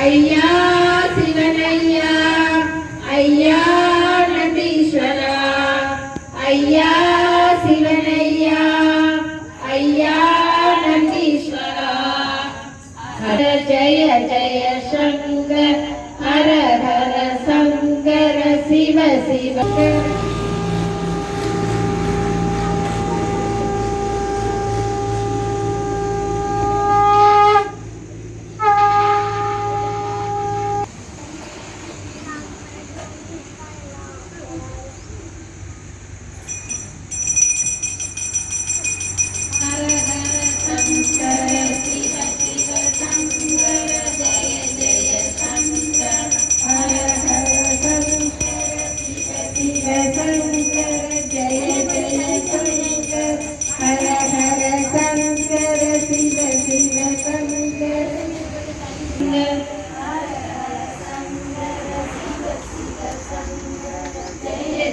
ஐயா சிவனையா ஐயா நந்தீஸ்வரா ஐயா சிவனையா ஐயா நந்தீஸ்வரா ஹர ஜய ஜய Shankar Hara Hara Sankara Shiva Shiva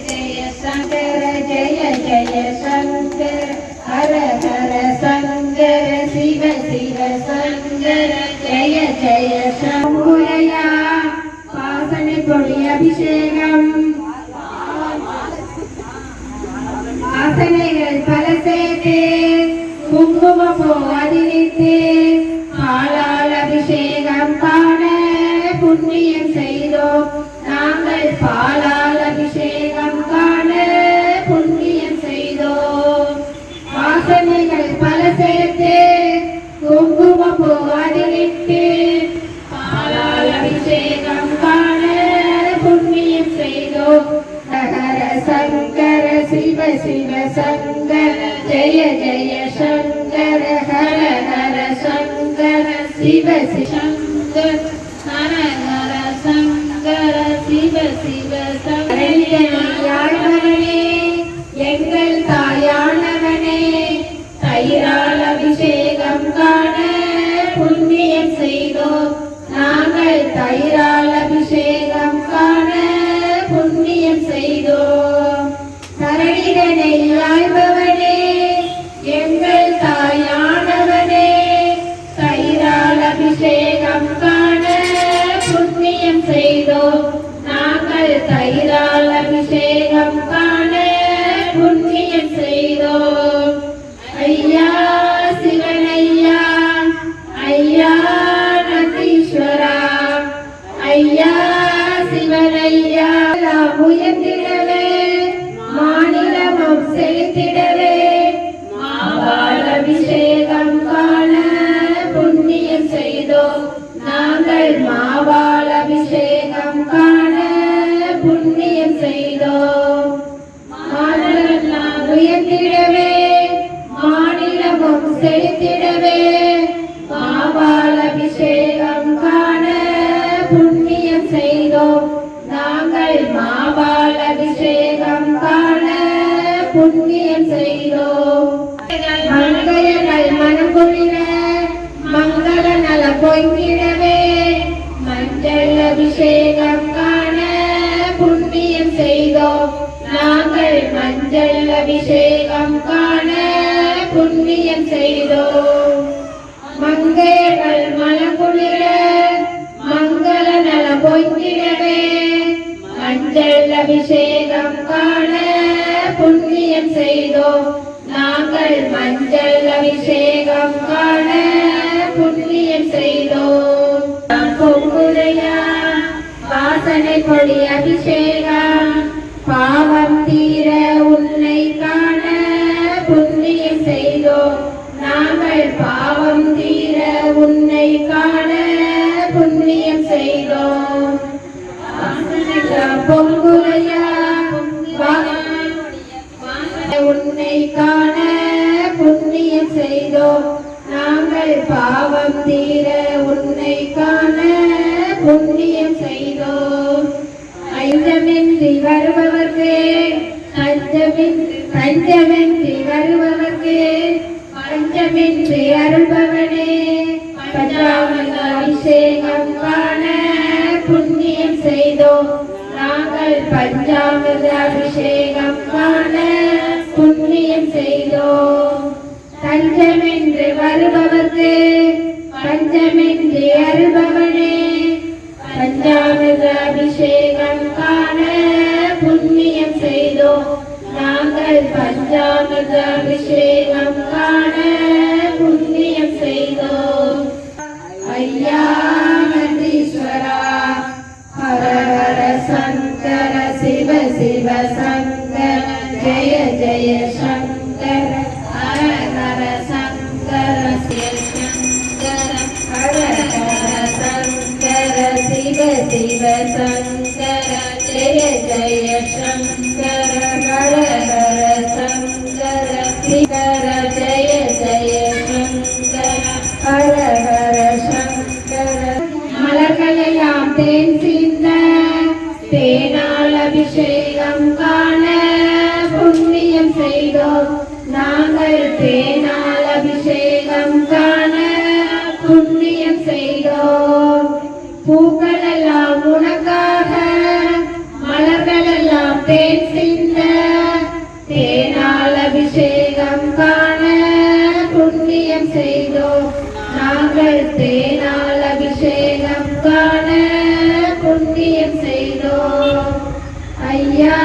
Shankara Jaya Jaya Shankara Hara Hara Shankara Shiva Shiva Shankara Jaya Jaya Shankara Pasane Podi Abhishekam Asanegal Palasete Kumkuma Povadinite Palal Abhishekam Kana Punniyam Seido Nangal Palal Abhishekam Kana Punniyam Seido Vasanegal Palasete Kumkuma Povadinite Palal Abhishekam Kana Punniyam Seido Hara Shankara Shiva Shiva Shankara Jaya Jaya Shankara Hara Hara Shankara Shiva Shiva Shankara Hara Hara Shankara Shiva Shiva Shankara எங்கள் தாயானவனே தயிரால் அபிஷேகம் காண புண்ணியம் செய்தோம் நாங்கள் தயிரால் அபிஷேகம் காண புண்ணியம் செய்தோம் சரணிதனை ஆய்பவனே எங்கள் தாயானவனே தயிரால் அபிஷேகம் காண புண்ணியம் செய்தோம் நாங்கள் தயிரால் அபிஷேகம் காண புண்ணியம் செய்தோம் ஐயா சிவனையா ஐயா நந்தீஸ்வரா ஐயா சிவனையா உயர்த்திடவே மாநிலமும் செலுத்திடவே மாவால் அபிஷேகம் காண புண்ணியம் செய்தோம் நாங்கள் மாவால் அபிஷேகம் காண புண்ணியம் செய்தோம் மாநிலம் உயர்த்திடவே மாநிலமும் செலுத்திடவே மாவால் அபிஷேகம் காண புண்ணியம் செய்தோம் நாங்கள் மாவால் அபிஷேகம் காண புண்ணியம் செய்தோம் மங்கையர்கள் மனம் குளிர மங்கள நல பொங்கிடவே மஞ்சள் அபிஷேகம் காண புண்ணியம் செய்தோம் நாங்கள் மஞ்சள் அபிஷேகம் காண புண்ணியம் செய்தோம் மங்கையர்கள் மனம் குளிர மங்கள நல பொங்கிடவே மஞ்சள் அபிஷேகம் காண புண்ணியம் செய்தோம் நாங்கள் மஞ்சள் அபிஷேகம் காண புண்ணியம் செய்தோம் பொங்குதையா வாசனை பொடி அபிஷேகம் பாவம் தீர உன்னை காண புண்ணியம் செய்தோம் நாங்கள் பாவம் தீர உன்னை காண புண்ணியம் செய்தோம் பொங்குதையா உன்னை காண புண்ணியம் செய்தோம் நாங்கள் பாவம் தீர உன்னை காண புண்ணியம் செய்தோம் ஐந்தமின்றி வருபவர்க்கு தஞ்சமின்றி வருபவர்க்கு பஞ்சமின்றி அருள்பவனே பஞ்சாமிர்த அபிஷேகம் காண புண்ணியம் செய்தோம் நாங்கள் பஞ்சாமிர்த அபிஷேகம் காண புண்ணியம் செய்தோம் தஞ்சை வருபவர்க்கு பஞ்சமின்றி அருள்பவனே பஞ்சாமிர்த அபிஷேகம் காண புண்ணியம் செய்தோம் நாங்கள் பஞ்சாமிர்த அபிஷேகம் காண புண்ணியம் செய்தோம் ஐயா நந்தீஸ்வரா ஹர ஹர சங்கர சிவ சிவ சங்கர ஜெய ஜெய சங்கர ஹர ஹர சங்கர சிவ சங்கர ஹர ஹர சங்கர சிவ சிவ சங்கர ஜெய ஜெய சங்கர ஹர ஹர சங்கர சிவர ஜெய ஜெய சங்கர ஹர ஹர சங்கர மலர்களெல்லாம் தேன் சிந்த தேனால் அபிஷேகம் காண புண்ணியம் செய்தோம் நாங்கள் தேனால் அபிஷேகம் காண புண்ணியம் செய்தோம் பூக்களெல்லாம் உனக்காக மலர்களெல்லாம் தேன் சிந்த தேனால் அபிஷேகம் காண புண்ணியம் செய்தோம் நாங்கள் தேனால் அபிஷேகம் காண புண்ணியம் செய்தோம் ஐயா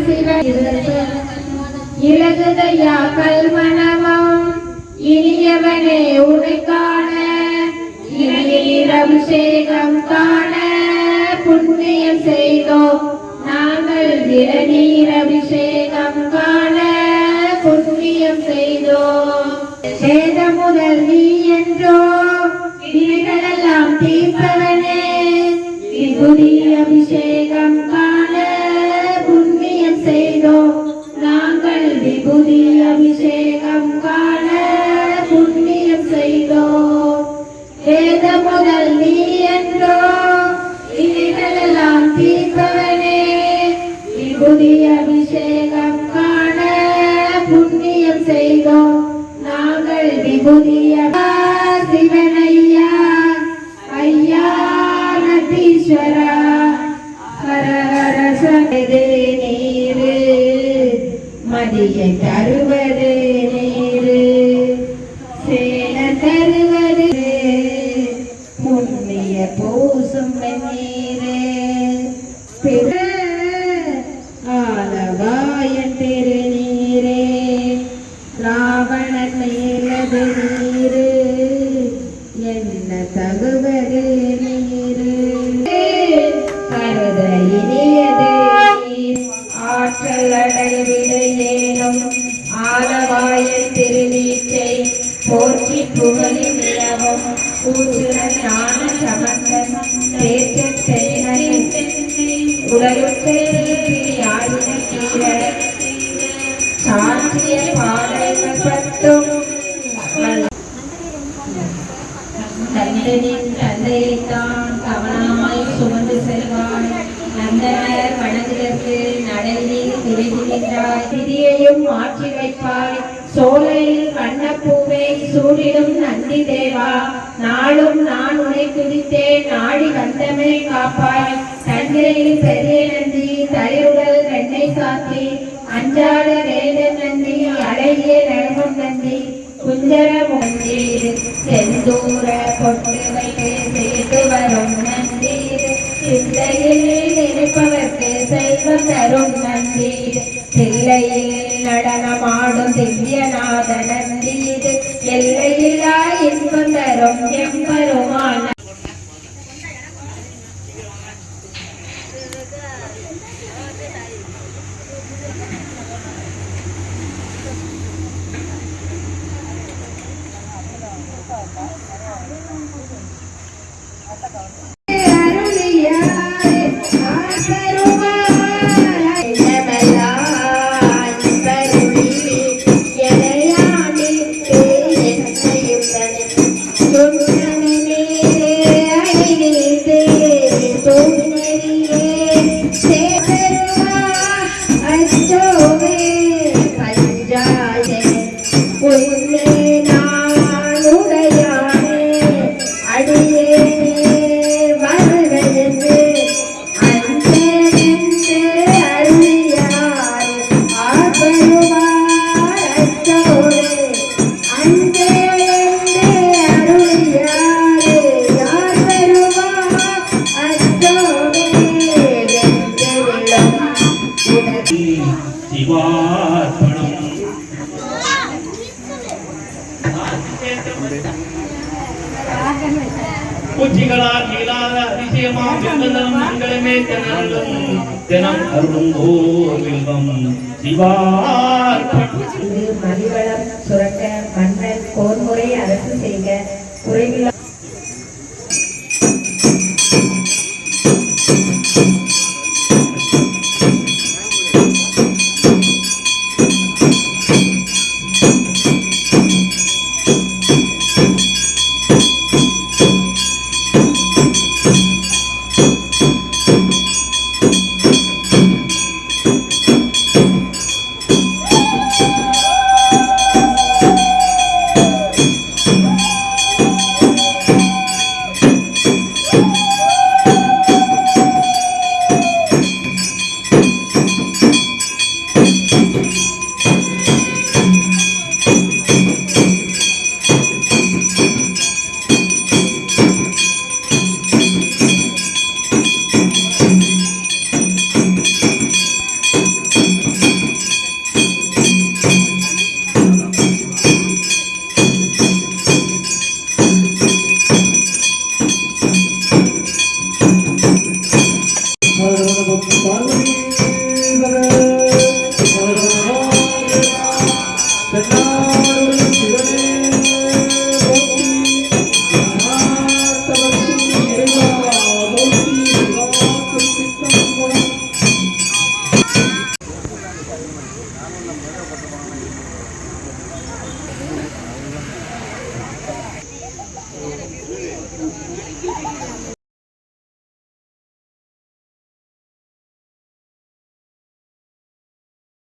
சிவ இலகுதையா கல்மணமும் இனியவனே உனை காண இளநீர் அபிஷேகம் காண புண்ணியம் செய்தோம் நாங்கள் இளநீர் அபிஷேகம் காண புண்ணியம் செய்தோம் வேத முதல் நீ என்றோ வினைகளெல்லாம் தீர்ப்பவனே விபூதி அபிஷேகம் காண புண்ணியம் செய்தோம் நாங்கள் விபூதி அபிஷேகம் காண புண்ணியம் செய்தோம் வேத முதல் நீ என்றோ வினைகளெல்லாம் தீர்ப்பவனே விபூதி அபிஷேகம் காண புண்ணியம் செய்தோம் நாங்கள் விபூதிய சிவனையா ஐயா நந்தீஸ்வரா ஹர ஹர சகது நீரு மதியை தருவது நீரு சேன தருவது புண்ணிய பூசும் நீரு ஆலவாயன் திருநீரே ராவணன் மேலது நீரு என்ன தகுவது நீரு கருத இனியது ஆற்றல் அடைவிடையேனும் ஆலவாயன் திருநீற்றை போற்றி புகழி நிலவும் கூற்றுன ஞான சமந்தன் தேற்றச் செய்தன் உலகுற்ற ஆயின கீழ சாற்றிய பாடல்கள் பத்தும் நந்தனின் தந்தையைத்தான் கவனமாய் சுமந்து செல்வாய் நந்தனர் வணங்குதற்கு நடையில் விரைகின்றாய் திதியையும் மாற்றி வைப்பாய் சோலையில் வண்ணப்பூவை சூடிடும் நந்தி தேவா நாளும் நான் உன்னை துதித்தேன் நாடி வந்தமை காப்பாய் தஞ்சையில் பெரிய நந்தி தயிருடல் வெண்ணெய் சாத்தி அஞ்சாத வேத நந்தி அழகிய நரகம் நந்தி குஞ்சர முந்தீர் செந்தூர பொட்டு வைத்து சேர்த்து வரும் நந்தீர் சிந்தையில் நினைப்பவர்க்கு செல்வம் தரும் நந்தீர் தில்லையில் நடனமாடும் திவ்யநாத நந்தீர் எல்லையில்லா இன்பம் தரும் எம்பெருமான Thank you. சிவார்ப்பணம். பூச்சிகளால் நீளாத அதிசயமாம் வில்வதம் மங்களமே தினம் தினம் அருளும் ஓர் வில்வம் சிவார்ப்பணம். இது மதிவளம் சுரக்க மன்னன் போர்முறை அரசு செய்க குறைவில்லா